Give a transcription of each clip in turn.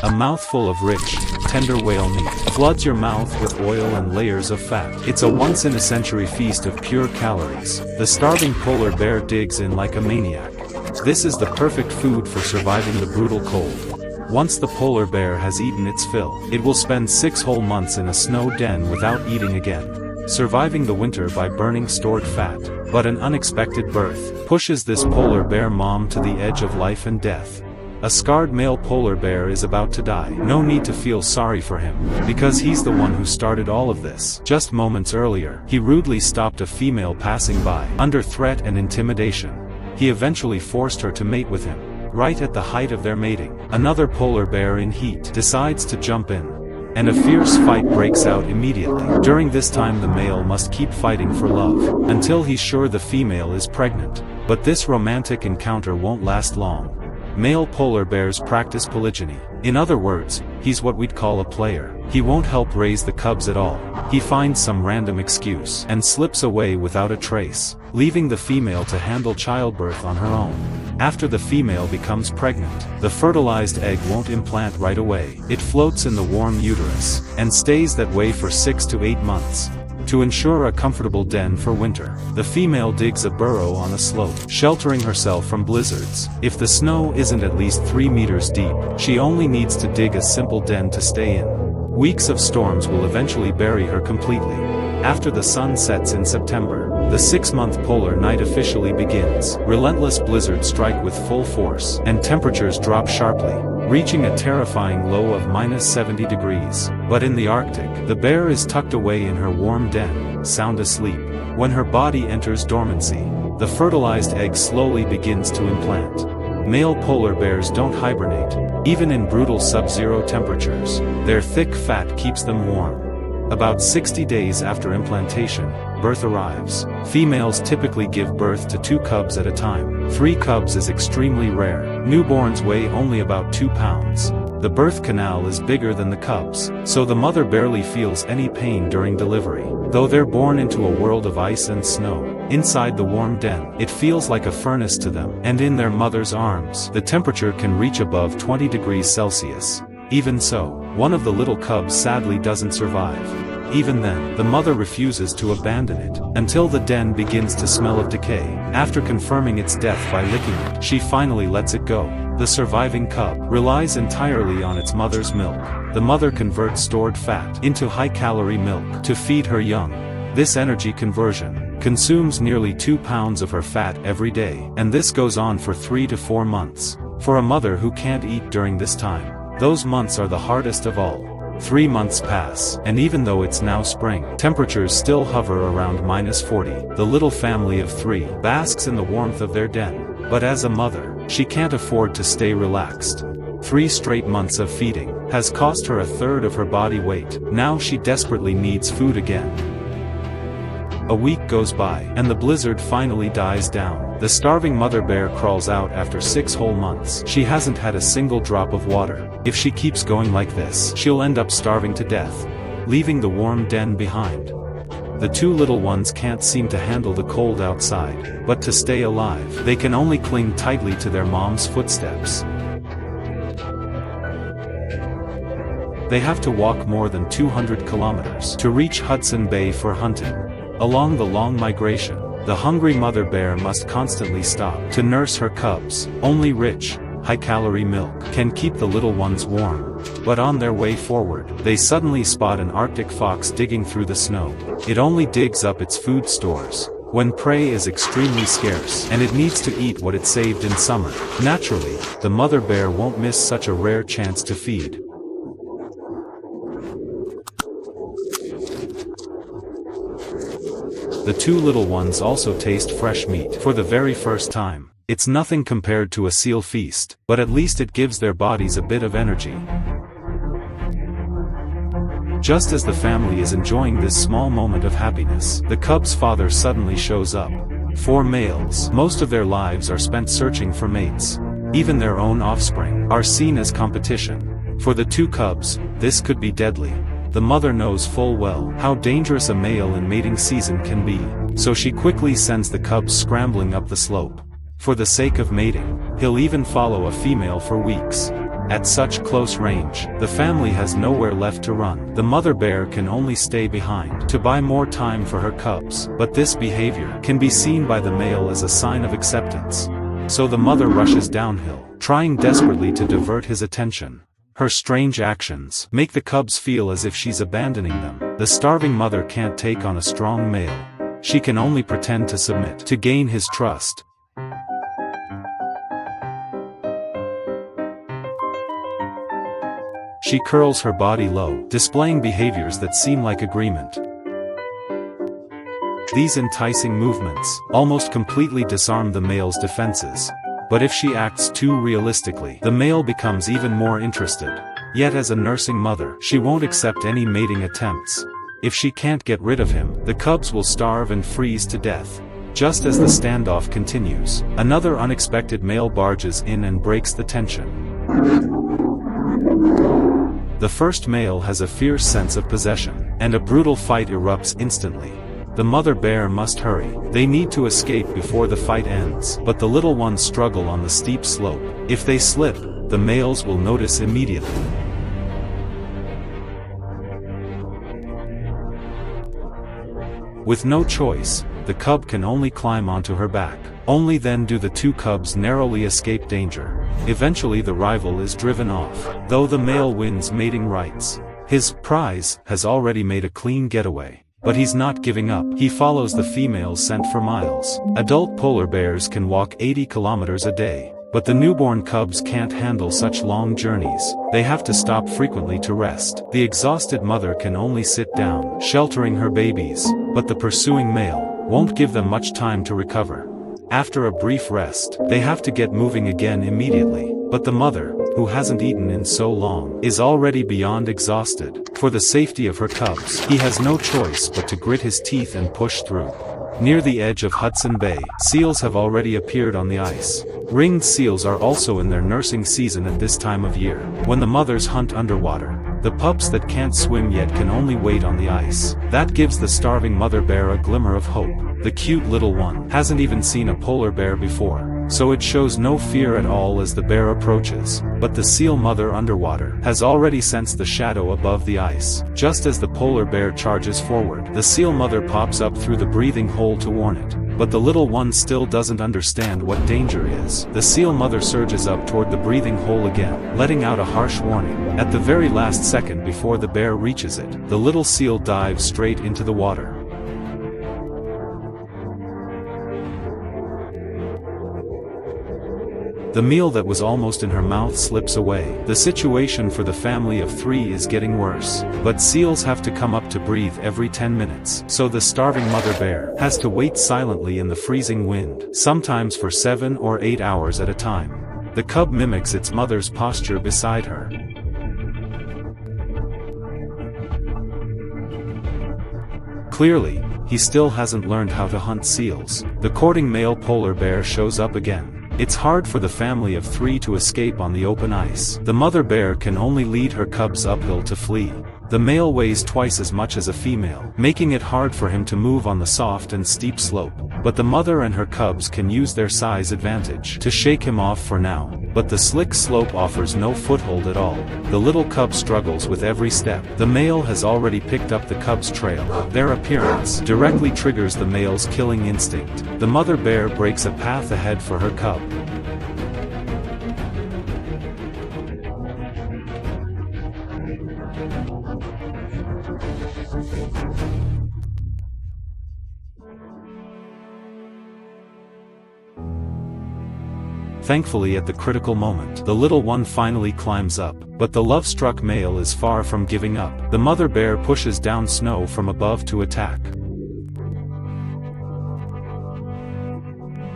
A mouthful of rich, tender whale meat floods your mouth with oil and layers of fat. It's a once-in-a-century feast of pure calories. The starving polar bear digs in like a maniac. This is the perfect food for surviving the brutal cold. Once the polar bear has eaten its fill, it will spend 6 whole months in a snow den without eating again, surviving the winter by burning stored fat. But an unexpected birth pushes this polar bear mom to the edge of life and death. A scarred male polar bear is about to die. No need to feel sorry for him, because he's the one who started all of this. Just moments earlier, he rudely stopped a female passing by. Under threat and intimidation, he eventually forced her to mate with him. Right at the height of their mating, another polar bear in heat decides to jump in, and a fierce fight breaks out immediately. During this time the male must keep fighting for love, until he's sure the female is pregnant. But this romantic encounter won't last long. Male polar bears practice polygyny. In other words, he's what we'd call a player. He won't help raise the cubs at all. He finds some random excuse and slips away without a trace, leaving the female to handle childbirth on her own. After the female becomes pregnant, the fertilized egg won't implant right away. It floats in the warm uterus, and stays that way for 6 to 8 months. To ensure a comfortable den for winter, the female digs a burrow on a slope, sheltering herself from blizzards. If the snow isn't at least 3 meters deep, she only needs to dig a simple den to stay in. Weeks of storms will eventually bury her completely. After the sun sets in September, the 6-month polar night officially begins. Relentless blizzards strike with full force, and temperatures drop sharply, reaching a terrifying low of -70 degrees. But in the Arctic, the bear is tucked away in her warm den, sound asleep. When her body enters dormancy, the fertilized egg slowly begins to implant. Male polar bears don't hibernate, even in brutal sub-zero temperatures. Their thick fat keeps them warm. About 60 days after implantation, birth arrives. Females typically give birth to 2 cubs at a time. 3 cubs is extremely rare. Newborns weigh only about 2 pounds. The birth canal is bigger than the cubs, so the mother barely feels any pain during delivery. Though they're born into a world of ice and snow, inside the warm den, it feels like a furnace to them. And in their mother's arms, the temperature can reach above 20 degrees Celsius. Even so, one of the little cubs sadly doesn't survive. Even then, the mother refuses to abandon it, until the den begins to smell of decay. After confirming its death by licking it, she finally lets it go. The surviving cub relies entirely on its mother's milk. The mother converts stored fat into high-calorie milk to feed her young. This energy conversion consumes nearly 2 pounds of her fat every day, and this goes on for 3 to 4 months. For a mother who can't eat during this time, those months are the hardest of all. 3 months pass, and even though it's now spring, temperatures still hover around -40. The little family of 3 basks in the warmth of their den. But as a mother, she can't afford to stay relaxed. 3 straight months of feeding has cost her 1/3 of her body weight. Now she desperately needs food again. A week goes by, and the blizzard finally dies down. The starving mother bear crawls out after 6 whole months. She hasn't had a single drop of water. If she keeps going like this, she'll end up starving to death, leaving the warm den behind. The 2 little ones can't seem to handle the cold outside, but to stay alive, they can only cling tightly to their mom's footsteps. They have to walk more than 200 kilometers to reach Hudson Bay for hunting. Along the long migration, the hungry mother bear must constantly stop to nurse her cubs. Only rich, high-calorie milk can keep the little ones warm. But on their way forward, they suddenly spot an Arctic fox digging through the snow. It only digs up its food stores when prey is extremely scarce, and it needs to eat what it saved in summer. Naturally, the mother bear won't miss such a rare chance to feed. The 2 little ones also taste fresh meat for the very first time. It's nothing compared to a seal feast, but at least it gives their bodies a bit of energy. Just as the family is enjoying this small moment of happiness, the cub's father suddenly shows up. 4 males, most of their lives are spent searching for mates. Even their own offspring are seen as competition. For the 2 cubs, this could be deadly. The mother knows full well how dangerous a male in mating season can be, so she quickly sends the cubs scrambling up the slope. For the sake of mating, he'll even follow a female for weeks. At such close range, the family has nowhere left to run. The mother bear can only stay behind to buy more time for her cubs, but this behavior can be seen by the male as a sign of acceptance. So the mother rushes downhill, trying desperately to divert his attention. Her strange actions make the cubs feel as if she's abandoning them. The starving mother can't take on a strong male. She can only pretend to submit to gain his trust. She curls her body low, displaying behaviors that seem like agreement. These enticing movements almost completely disarm the male's defenses. But if she acts too realistically, the male becomes even more interested. Yet as a nursing mother, she won't accept any mating attempts. If she can't get rid of him, the cubs will starve and freeze to death. Just as the standoff continues, another unexpected male barges in and breaks the tension. The first male has a fierce sense of possession, and a brutal fight erupts instantly. The mother bear must hurry. They need to escape before the fight ends, but the little ones struggle on the steep slope. If they slip, the males will notice immediately. With no choice, the cub can only climb onto her back. Only then do the two cubs narrowly escape danger. Eventually the rival is driven off, though the male wins mating rights. His prize has already made a clean getaway. But he's not giving up. He follows the female's scent for miles. Adult polar bears can walk 80 kilometers a day, but the newborn cubs can't handle such long journeys. They have to stop frequently to rest. The exhausted mother can only sit down, sheltering her babies, but the pursuing male won't give them much time to recover. After a brief rest, they have to get moving again immediately, but the mother, who hasn't eaten in so long, is already beyond exhausted. For the safety of her cubs, he has no choice but to grit his teeth and push through. Near the edge of Hudson Bay, seals have already appeared on the ice. Ringed seals are also in their nursing season at this time of year, when the mothers hunt underwater. The pups that can't swim yet can only wait on the ice. That gives the starving mother bear a glimmer of hope. The cute little one hasn't even seen a polar bear before, so it shows no fear at all as the bear approaches. But the seal mother underwater has already sensed the shadow above the ice. Just as the polar bear charges forward, the seal mother pops up through the breathing hole to warn it. But the little one still doesn't understand what danger is. The seal mother surges up toward the breathing hole again, letting out a harsh warning. At the very last second before the bear reaches it, the little seal dives straight into the water. The meal that was almost in her mouth slips away. The situation for the family of 3 is getting worse. But seals have to come up to breathe every 10 minutes. So the starving mother bear has to wait silently in the freezing wind, sometimes for 7 or 8 hours at a time. The cub mimics its mother's posture beside her. Clearly, he still hasn't learned how to hunt seals. The courting male polar bear shows up again. It's hard for the family of 3 to escape on the open ice. The mother bear can only lead her cubs uphill to flee. The male weighs twice as much as a female, making it hard for him to move on the soft and steep slope. But the mother and her cubs can use their size advantage to shake him off for now. But the slick slope offers no foothold at all. The little cub struggles with every step. The male has already picked up the cub's trail. Their appearance directly triggers the male's killing instinct. The mother bear breaks a path ahead for her cub. Thankfully at the critical moment, the little one finally climbs up, but the love-struck male is far from giving up. The mother bear pushes down snow from above to attack.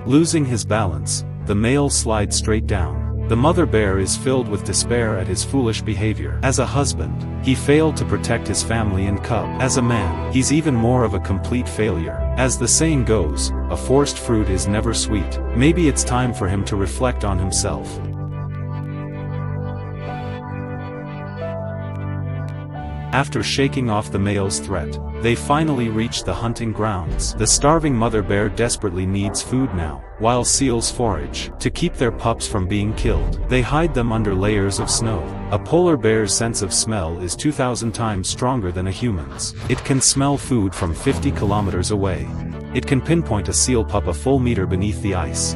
Losing his balance, the male slides straight down. The mother bear is filled with despair at his foolish behavior. As a husband, he failed to protect his family and cub. As a man, he's even more of a complete failure. As the saying goes, a forced fruit is never sweet. Maybe it's time for him to reflect on himself. After shaking off the male's threat, they finally reach the hunting grounds. The starving mother bear desperately needs food now, while seals forage to keep their pups from being killed. They hide them under layers of snow. A polar bear's sense of smell is 2,000 times stronger than a human's. It can smell food from 50 kilometers away. It can pinpoint a seal pup a full meter beneath the ice.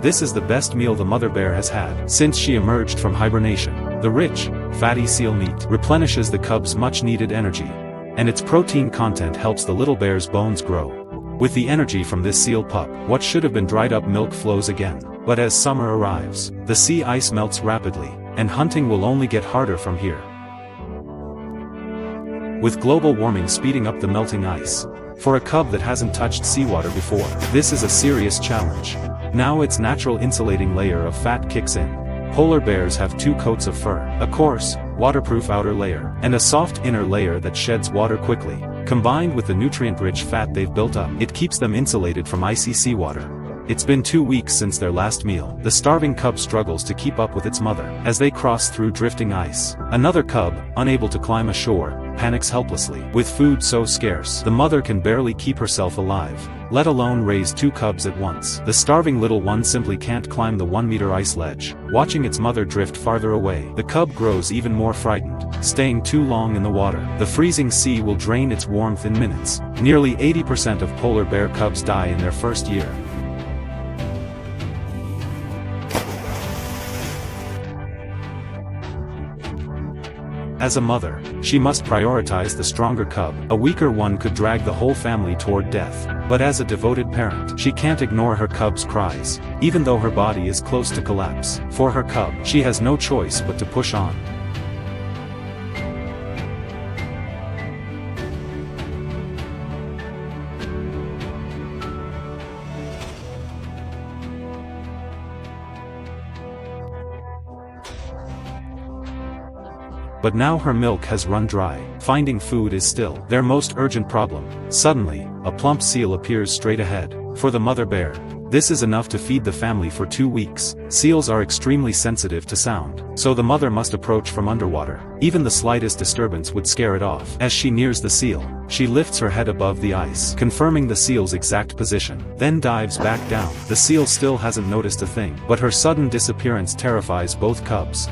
This is the best meal the mother bear has had since she emerged from hibernation. The rich, fatty seal meat replenishes the cub's much-needed energy, and its protein content helps the little bear's bones grow. With the energy from this seal pup, what should have been dried-up milk flows again. But as summer arrives, the sea ice melts rapidly, and hunting will only get harder from here. With global warming speeding up the melting ice, for a cub that hasn't touched seawater before, this is a serious challenge. Now its natural insulating layer of fat kicks in. Polar bears have 2 coats of fur, a coarse, waterproof outer layer, and a soft inner layer that sheds water quickly. Combined with the nutrient-rich fat they've built up, it keeps them insulated from icy seawater. It's been 2 weeks since their last meal. The starving cub struggles to keep up with its mother as they cross through drifting ice. Another cub, unable to climb ashore, panics helplessly. With food so scarce, the mother can barely keep herself alive, let alone raise 2 cubs at once. The starving little one simply can't climb the 1-meter ice ledge. Watching its mother drift farther away, the cub grows even more frightened. Staying too long in the water, the freezing sea will drain its warmth in minutes. Nearly 80% of polar bear cubs die in their first year. As a mother, she must prioritize the stronger cub. A weaker one could drag the whole family toward death. But as a devoted parent, she can't ignore her cub's cries, even though her body is close to collapse. For her cub, she has no choice but to push on. But now her milk has run dry. Finding food is still their most urgent problem. Suddenly, a plump seal appears straight ahead. For the mother bear, this is enough to feed the family for 2 weeks. Seals are extremely sensitive to sound, so the mother must approach from underwater. Even the slightest disturbance would scare it off. As she nears the seal, she lifts her head above the ice, confirming the seal's exact position, then dives back down. The seal still hasn't noticed a thing, but her sudden disappearance terrifies both cubs.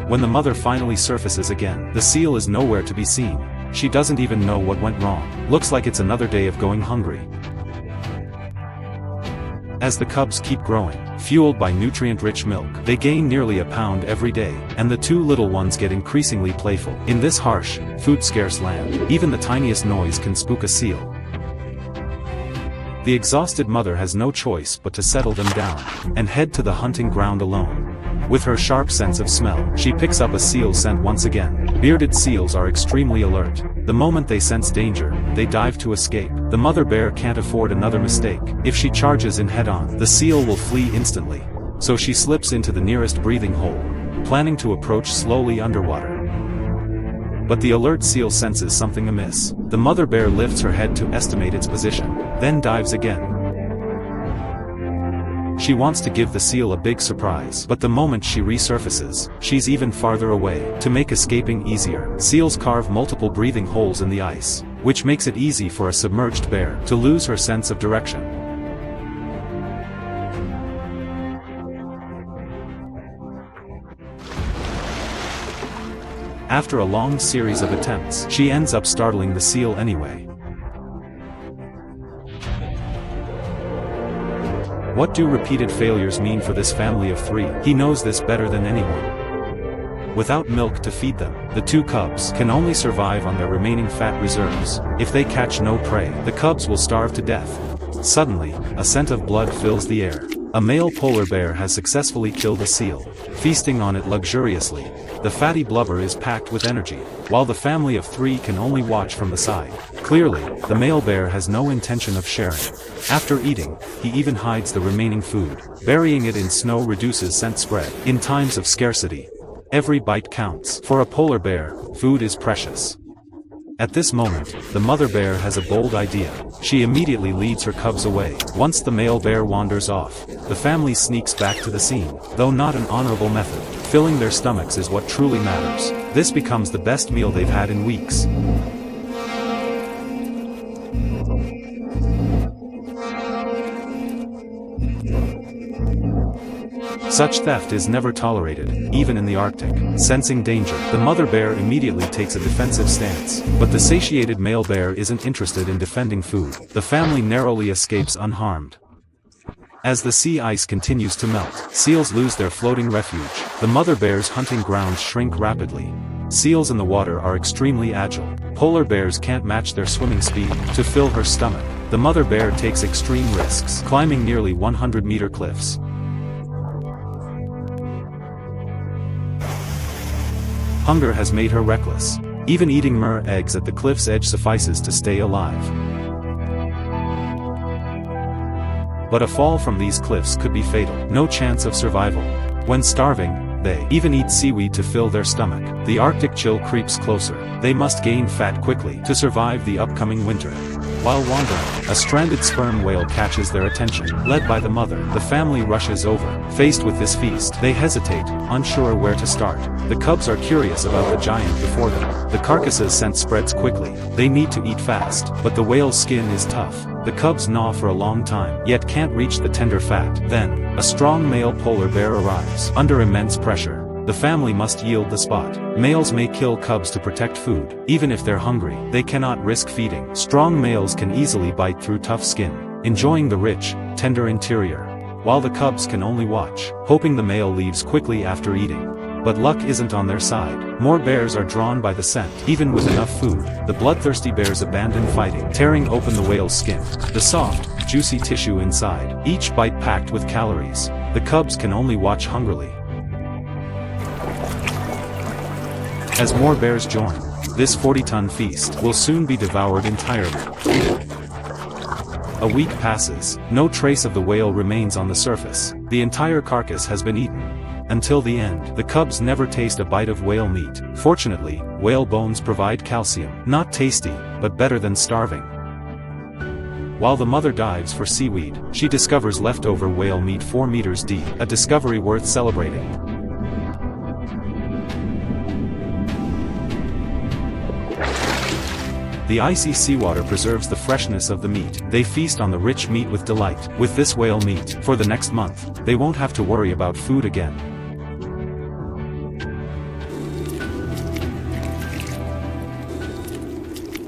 When the mother finally surfaces again, the seal is nowhere to be seen. She doesn't even know what went wrong. Looks like it's another day of going hungry. As the cubs keep growing, fueled by nutrient-rich milk, they gain nearly a pound every day, and the 2 little ones get increasingly playful. In this harsh, food-scarce land, even the tiniest noise can spook a seal. The exhausted mother has no choice but to settle them down, and head to the hunting ground alone. With her sharp sense of smell, she picks up a seal scent once again. Bearded seals are extremely alert. The moment they sense danger, they dive to escape. The mother bear can't afford another mistake. If she charges in head-on, the seal will flee instantly. So she slips into the nearest breathing hole, planning to approach slowly underwater. But the alert seal senses something amiss. The mother bear lifts her head to estimate its position, then dives again. She wants to give the seal a big surprise, but the moment she resurfaces, she's even farther away. To make escaping easier, seals carve multiple breathing holes in the ice, which makes it easy for a submerged bear to lose her sense of direction. After a long series of attempts, she ends up startling the seal anyway. What do repeated failures mean for this family of 3? He knows this better than anyone. Without milk to feed them, the 2 cubs can only survive on their remaining fat reserves. If they catch no prey, the cubs will starve to death. Suddenly, a scent of blood fills the air. A male polar bear has successfully killed a seal, feasting on it luxuriously. The fatty blubber is packed with energy, while the family of 3 can only watch from the side. Clearly, the male bear has no intention of sharing. After eating, he even hides the remaining food. Burying it in snow reduces scent spread. In times of scarcity, Every bite counts. For a polar bear, food is precious. At this moment, the mother bear has a bold idea. She immediately leads her cubs away. Once the male bear wanders off, the family sneaks back to the scene, though not an honorable method. Filling their stomachs is what truly matters. This becomes the best meal they've had in weeks. Such theft is never tolerated, even in the Arctic. Sensing danger, the mother bear immediately takes a defensive stance. But the satiated male bear isn't interested in defending food. The family narrowly escapes unharmed. As the sea ice continues to melt, seals lose their floating refuge. The mother bear's hunting grounds shrink rapidly. Seals in the water are extremely agile. Polar bears can't match their swimming speed. To fill her stomach, the mother bear takes extreme risks, climbing nearly 100-meter cliffs. Hunger has made her reckless. Even eating myrrh eggs at the cliff's edge suffices to stay alive. But a fall from these cliffs could be fatal. No chance of survival. When starving, they even eat seaweed to fill their stomach. The Arctic chill creeps closer. They must gain fat quickly to survive the upcoming winter. While wandering, a stranded sperm whale catches their attention. Led by the mother, the family rushes over. Faced with this feast, they hesitate, unsure where to start. The cubs are curious about the giant before them. The carcass's scent spreads quickly. They need to eat fast, but the whale's skin is tough. The cubs gnaw for a long time, yet can't reach the tender fat. Then, a strong male polar bear arrives. Under immense pressure, the family must yield the spot. Males may kill cubs to protect food. Even if they're hungry, they cannot risk feeding. Strong males can easily bite through tough skin, enjoying the rich, tender interior, while the cubs can only watch, hoping the male leaves quickly after eating. But luck isn't on their side. More bears are drawn by the scent. Even with enough food, the bloodthirsty bears abandon fighting, tearing open the whale's skin. The soft, juicy tissue inside, each bite packed with calories. The cubs can only watch hungrily. As more bears join, this 40-ton feast will soon be devoured entirely. A week passes, no trace of the whale remains on the surface. The entire carcass has been eaten. Until the end, the cubs never taste a bite of whale meat. Fortunately, whale bones provide calcium. Not tasty, but better than starving. While the mother dives for seaweed, she discovers leftover whale meat 4 meters deep, a discovery worth celebrating. The icy seawater preserves the freshness of the meat. They feast on the rich meat with delight. With this whale meat, for the next month, they won't have to worry about food again.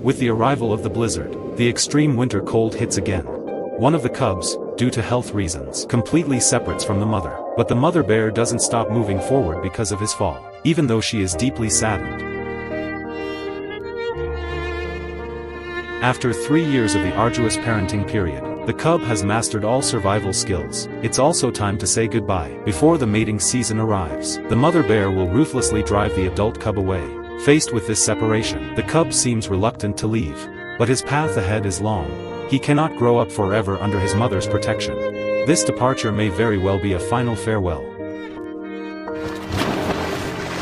With the arrival of the blizzard, the extreme winter cold hits again. One of the cubs, due to health reasons, completely separates from the mother. But the mother bear doesn't stop moving forward because of his fall, even though she is deeply saddened. After 3 years of the arduous parenting period, the cub has mastered all survival skills. It's also time to say goodbye. Before the mating season arrives, the mother bear will ruthlessly drive the adult cub away. Faced with this separation, the cub seems reluctant to leave. But his path ahead is long. He cannot grow up forever under his mother's protection. This departure may very well be a final farewell.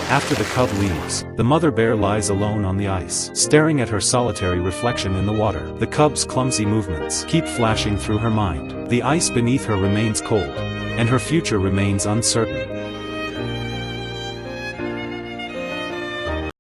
After the cub leaves, the mother bear lies alone on the ice, staring at her solitary reflection in the water. The cub's clumsy movements keep flashing through her mind. The ice beneath her remains cold, and her future remains uncertain.